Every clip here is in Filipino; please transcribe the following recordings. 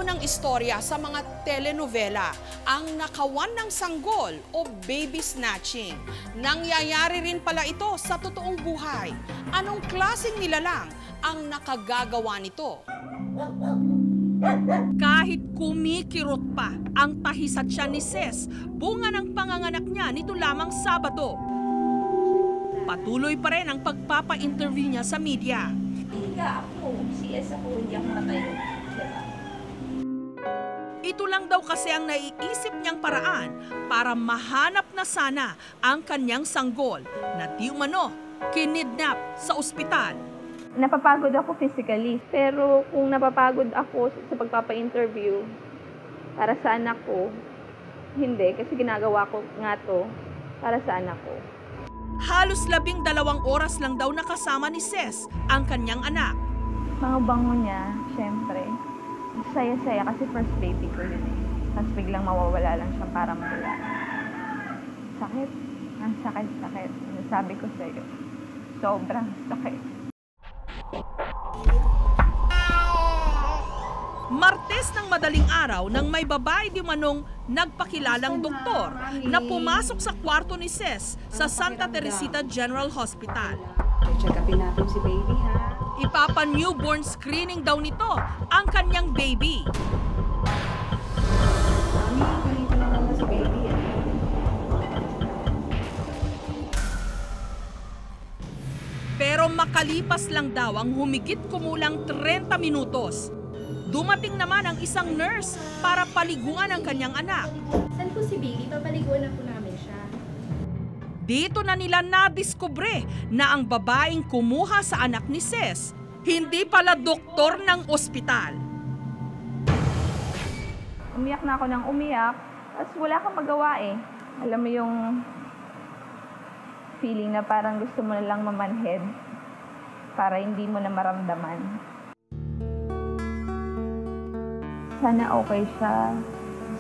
Tipo ng istorya sa mga telenovela, ang nakawan ng sanggol o baby snatching. Nangyayari rin pala ito sa totoong buhay. Anong klaseng nilalang ang nakagagawa nito? Kahit kumikirot pa ang tahisat siya ni Ces, bunga ng panganganak niya nito lamang Sabado. Patuloy pa rin ang pagpapa-interview niya sa media. Higa ako, CS ako, hindi ako matayo. Ito lang daw kasi ang naiisip niyang paraan para mahanap na sana ang kanyang sanggol na di umano kinidnap sa ospital. Napapagod ako physically, pero kung napapagod ako sa pagpapa-interview para sa anak ko, hindi, kasi ginagawa ko nga to para sa anak ko. Halos 12 oras lang daw nakasama ni Ces ang kanyang anak. Mga bango niya, syempre. Saya-saya kasi first baby ko yun eh. Tapos biglang mawawala lang siya para mawala. Sakit. Ang sakit. Sabi ko sa'yo. Sobrang sakit. Martes ng madaling araw nang may babae di manong nagpakilalang doktor na pumasok sa kwarto ni Ces sa Santa Teresita General Hospital. Check upin natin si baby ha. Ipapa-newborn screening daw nito ang kanyang baby. Mami, ganito na naman si baby eh. Pero makalipas lang daw ang humigit kumulang 30 minutos. Dumating naman ang isang nurse para paliguan ang kanyang anak. Saan po si Baby? Papaliguan na po namin siya. Dito na nila nadiskubre na ang babaeng kumuha sa anak ni Ces, hindi pala doktor ng ospital. Umiyak na ako ng umiyak, tapos wala kang magawa eh. Alam mo yung feeling na parang gusto mo na lang mamanhid para hindi mo na maramdaman. Sana okay siya.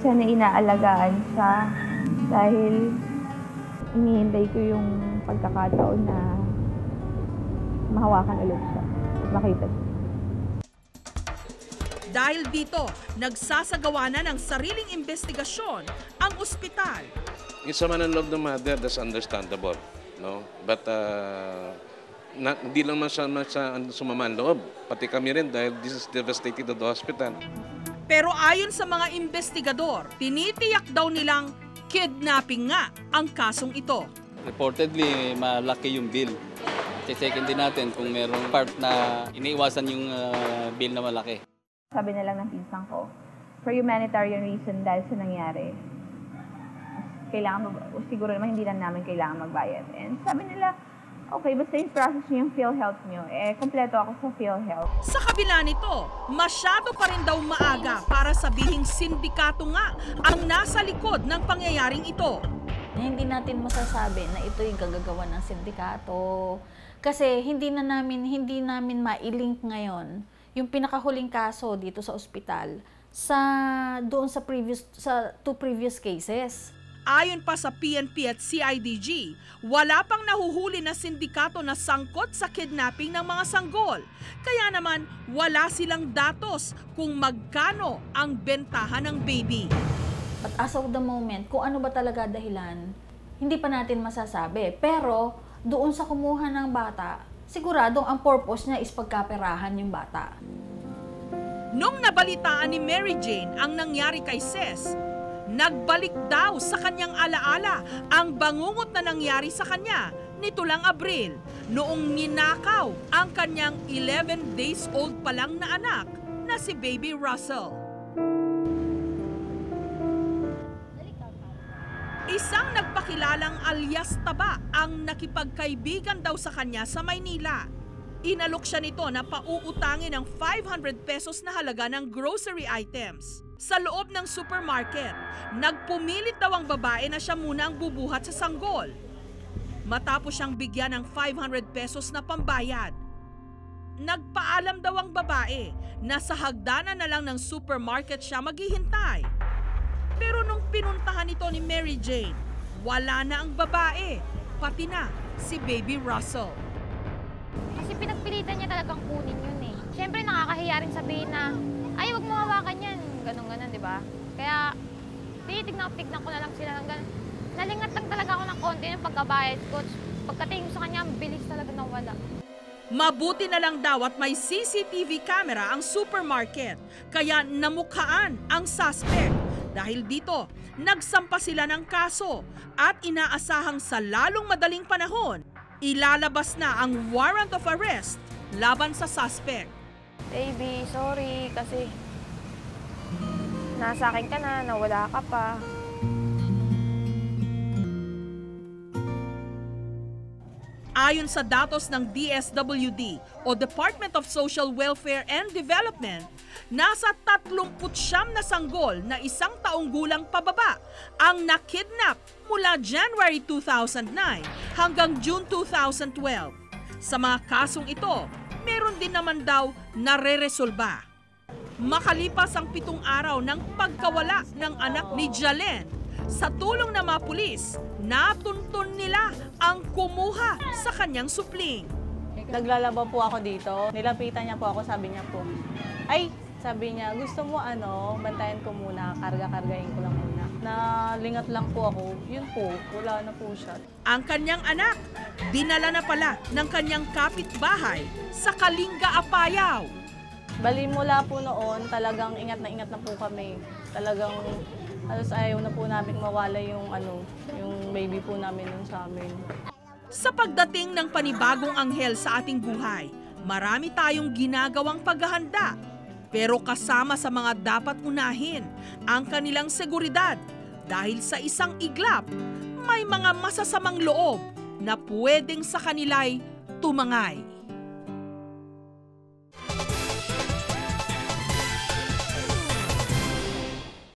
Sana inaalagaan siya. Dahil iniintay ko yung pagkakataon na mahawakan ulit siya. Makita siya. Dahil dito, nagsasagawa na ng sariling investigasyon ang ospital. Yung sama ng loob ng mother, that's understandable. No? But hindi lang man siya sumama ang loob. Pati kami rin dahil this is devastating to the hospital. Pero ayon sa mga investigador, tinitiyak daw nilang kidnapping nga ang kasong ito. Reportedly, malaki yung bill. Check-in din natin kung merong part na iniiwasan yung bill na malaki. Sabi na lang ng pinsan ko, for humanitarian reason dahil sa nangyari, siguro naman hindi lang namin kailangan magbayad. And sabi nila, okay, basta yung process nyo yung PhilHealth nyo, kompleto ako sa PhilHealth. Sa kabila nito, masyado pa rin daw maaga para sabihing sindikato nga ang nasa likod ng pangyayaring ito. Hindi natin masasabi na ito yung gagagawa ng sindikato. Kasi hindi namin mailink ngayon yung pinakahuling kaso dito sa ospital doon sa two previous cases. Ayon pa sa PNP at CIDG, wala pang nahuhuli na sindikato na sangkot sa kidnapping ng mga sanggol. Kaya naman wala silang datos kung magkano ang bentahan ng baby. But as of the moment, kung ano ba talaga dahilan, hindi pa natin masasabi. Pero doon sa kumuha ng bata, siguradong ang purpose niya is pagkaperahan yung bata. Nung nabalitaan ni Mary Jane ang nangyari kay Ces, nagbalik daw sa kanyang alaala ang bangungot na nangyari sa kanya nito lang Abril, noong ninakaw ang kanyang 11 days old pa lang na anak na si Baby Russell. Isang nagpakilalang alias Taba ang nakipagkaibigan daw sa kanya sa Maynila. Inalok siya nito na pauutangin ng 500 pesos na halaga ng grocery items. Sa loob ng supermarket, nagpumilit daw ang babae na siya muna ang bubuhat sa sanggol. Matapos siyang bigyan ng 500 pesos na pambayad, nagpaalam daw ang babae na sa hagdanan na lang ng supermarket siya maghihintay. Pero nung pinuntahan ito ni Mary Jane, wala na ang babae, pati na si Baby Russell. Kasi pinagpilitan niya talagang kunin yun eh. Siyempre nakakahiya rin sabihin na, ay wag mo hawakan yan. ganun, di ba? Kaya, tignan ko na lang sila ng ganun. Nalingat lang talaga ako ng konti ng pagkabayad ko. Pagkatingin ko sa kanya, ang bilis talaga nawala. Mabuti na lang daw at may CCTV camera ang supermarket, kaya namukhaan ang suspect. Dahil dito, nagsampa sila ng kaso at inaasahang sa lalong madaling panahon, ilalabas na ang warrant of arrest laban sa suspect. Baby, sorry kasi nasa akin ka na, nawala ka pa. Ayon sa datos ng DSWD o Department of Social Welfare and Development, nasa 39 na sanggol na 1 taong gulang pababa ang nakidnap mula January 2009 hanggang June 2012. Sa mga kasong ito, meron din naman daw nare-resolba. Makalipas ang 7 araw ng pagkawala ng anak ni Jalen, sa tulong ng mga pulis, natuntun nila ang kumuha sa kanyang supling. Naglalaba po ako dito. Nilapitan niya po ako, sabi niya po, sabi niya, gusto mo bantayan ko muna, karga-kargahin ko lang muna. Nalingat lang po ako, yun po, wala na po siya. Ang kanyang anak, dinala na pala ng kanyang kapitbahay sa Kalinga, Apayao. Bali mula po noon, talagang ingat na po kami. Talagang halos ayaw na po namin mawala yung baby po namin nun sa amin. Sa pagdating ng panibagong anghel sa ating buhay, marami tayong ginagawang paghahanda. Pero kasama sa mga dapat unahin ang kanilang seguridad dahil sa isang iglap, may mga masasamang loob na pwedeng sa kanila'y tumangay.